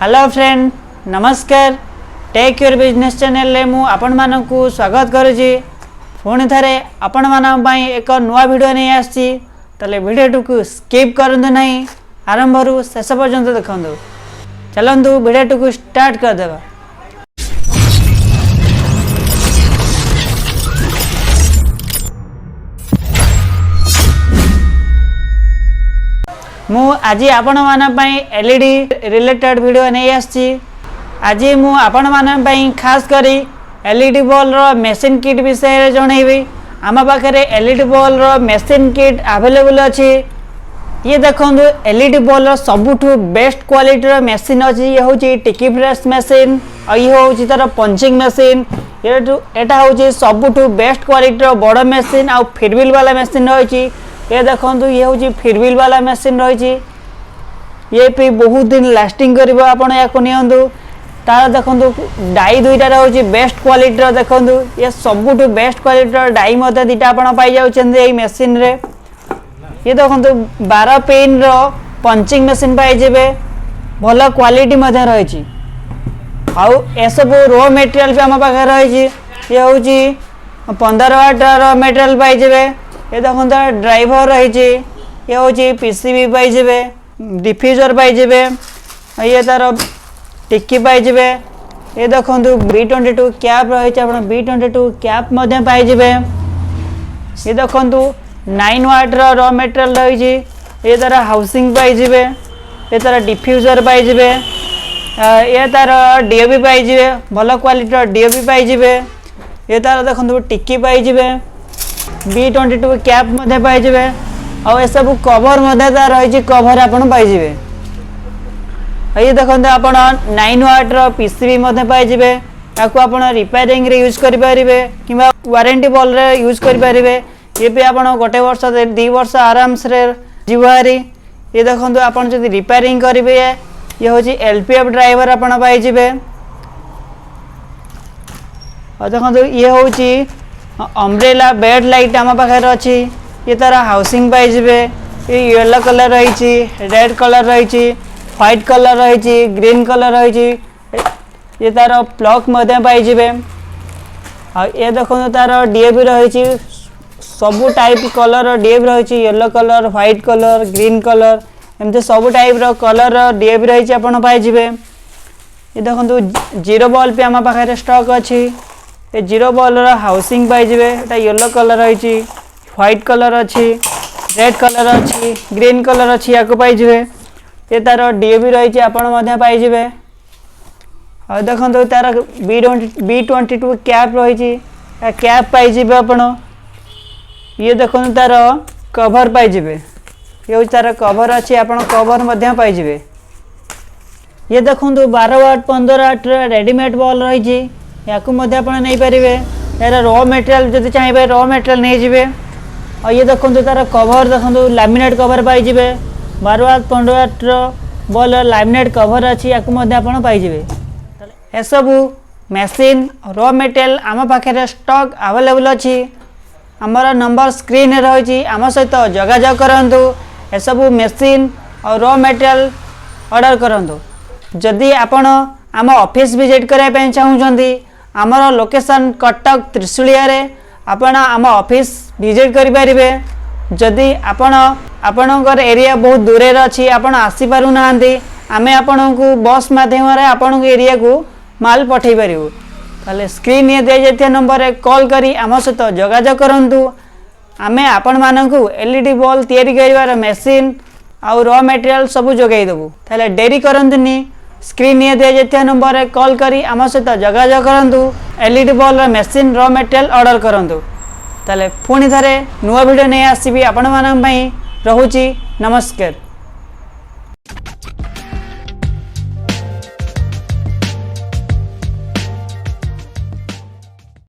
Hello friend नमस्कार take your business channel रे मु आपण मानकु स्वागत करूची पुणी थरे आपण मान पई एक नुआ वीडियो नहीं आसी तले वीडियो को स्किप करंतु नहीं आरंभ रु शेष पर्यंत देखंतु चलंतु वीडियो को स्टार्ट कर देबा। मु आज आपण मान पई एलईडी रिलेटेड वीडियो नहीं आसी। आज मु आपण मान पई खास करी एलईडी बल्ब रो मशीन किट विषय जणैबी। आम पाखे एलईडी बल्ब रो मशीन किट अवेलेबल अछि। ये देखंतु एलईडी बल्ब रो सबुठु बेस्ट क्वालिटी रो मशीन अछि। ये होची टिकी फ्रेश मशीन और ये होची तार पंचिंग मशीन। एटा होची सबुठु बेस्ट क्वालिटी रो बड़ मशीन आ फिरविल वाला मशीन रही। ये देखो ये हूँ फिरविल वाला मशीन रही। ये भी बहुत दिन लास्टिंग कर तार देखो डाई दुईटा रोचे बेस्ट क्वालिटी देखो ये सबुठ बेस्ट क्वालिटी डाई दुईटा आप पाई जाऊँ मशीन रे। ये देखो 12 पिन रो पंचिंग मशीन पाइबे भल क्वालिटी रही। आउ ए सब रो मटेरियल भी आम पाखे रही। ये हूँ 15 वाट रो मटेरियल पाइबे। ये देखो ड्राइवर रही। ये हूँ पीसीबी पाइबे डिफ्यूजर पाइबे। ये तार टिक्की पाइबे। ये देखो B22 कैप रही B22 कैप पाइबे। ये देखो 9 वाट रो मटेरियल रही। ये तार हाउसिंग पाइबे। ये तार डिफ्यूजर पाइबे। ये तार डीओबी पाइबे भल क्वालिटी डीओबी पाइबे। ये तार देखो टिक्की पाइबे B22 कैप पाइबे। और ये सब कवर रही कवर आपन पाइबे। ये देखो आप 9 वाट पीसीबी पाइबे। आपको आप रिपेयरिंग रे यूज करें कि वारंटी बॉल रे यूज करें। ये भी आप गोटे वर्ष 2 वर्ष आराम से जीवारी। ये देखो आप रिपेयरिंग करेंगे। ये हूँ एलपीएफ ड्राइवर आप पाइबे। और देखो ये हूँ अम्ब्रेला बेड लाइट आम पाखे अच्छी। ये तार हाउसिंग पाइबे। ये येलो कलर रही रेड कलर रही व्हाइट कलर रही ग्रीन कलर रही। ये तार प्लग पाइबे। ये देखो तार डीएबी रही सबू टाइप कलर डीएबी रही yellow colour white colour green colour एमती सबू टाइप रो कलर डीएबी रही आपन पाइबे। ये देखो 0 बल्ब भी आम पाखे स्टॉक अच्छी। ये 0 बल्ब रो हाउसिंग पाइबे। एटा येलो कलर रही व्हाइट कलर अच्छी रेड कलर अच्छी ग्रीन कलर अच्छी या पाइबे। ये तार डीएबी रही आपन पाइबे। और देखो तार B22 कैप रही कैप पाइबे आपन। ये देखो तार कवर पाइबे। ये तार कवर अच्छी आपन कवर पाइबे। ये देखो 12 वाट 15 वाट रेडीमेड बॉल रही या नहीं पारे। यार रॉ मटेरियल जब चाहिए रॉ मटेरियल नहीं जाए। और ये देखो तार कवर देखो लैमिनेट कवर पाइबे 12 वाट 15 वाट बॉल लैमिनेट कवर अच्छी या पाइबे। ए सबू मशीन रॉ मटेरियल आम पाखे स्टॉक अवेलेबल अच्छी। आमर नंबर स्क्रीन रही आम सहित जोगाजोग करंतु। ए सबू मशीन और रॉ मटेरियल ऑर्डर करंतु। जदि आपण आम ऑफिस विजिट करने चाहूँगी आमर लोकेशन कटक त्रिशूलिया रे आपण आम ऑफिस विजिट करें। जदि आपणकर एरिया बहुत दूर अच्छी आपण आसी पारु नाहंती आमे आपणको बस माध्यम रे आपण एरिया को माल पठेई पारिबु। ताले स्क्रीन ये दे जाय नंबर रे कॉल करी आम सहित जोगाजोग करंतु। आमे आपण मानकु एलईडी बल्ब तैयारी करिवार मशीन आउ रॉ मटेरियल सब जोगाई देबु। ताले डेरी करंतुनी स्क्रीन ये दे जाय नंबर रे कॉल करी आम सहित जोगाजोग करंतु। LED bulb machine raw material order करंतु। ताले पुणी थरे नुआ वीडियो नहीं आसीबी आपण मानन पई। रहुची नमस्कार।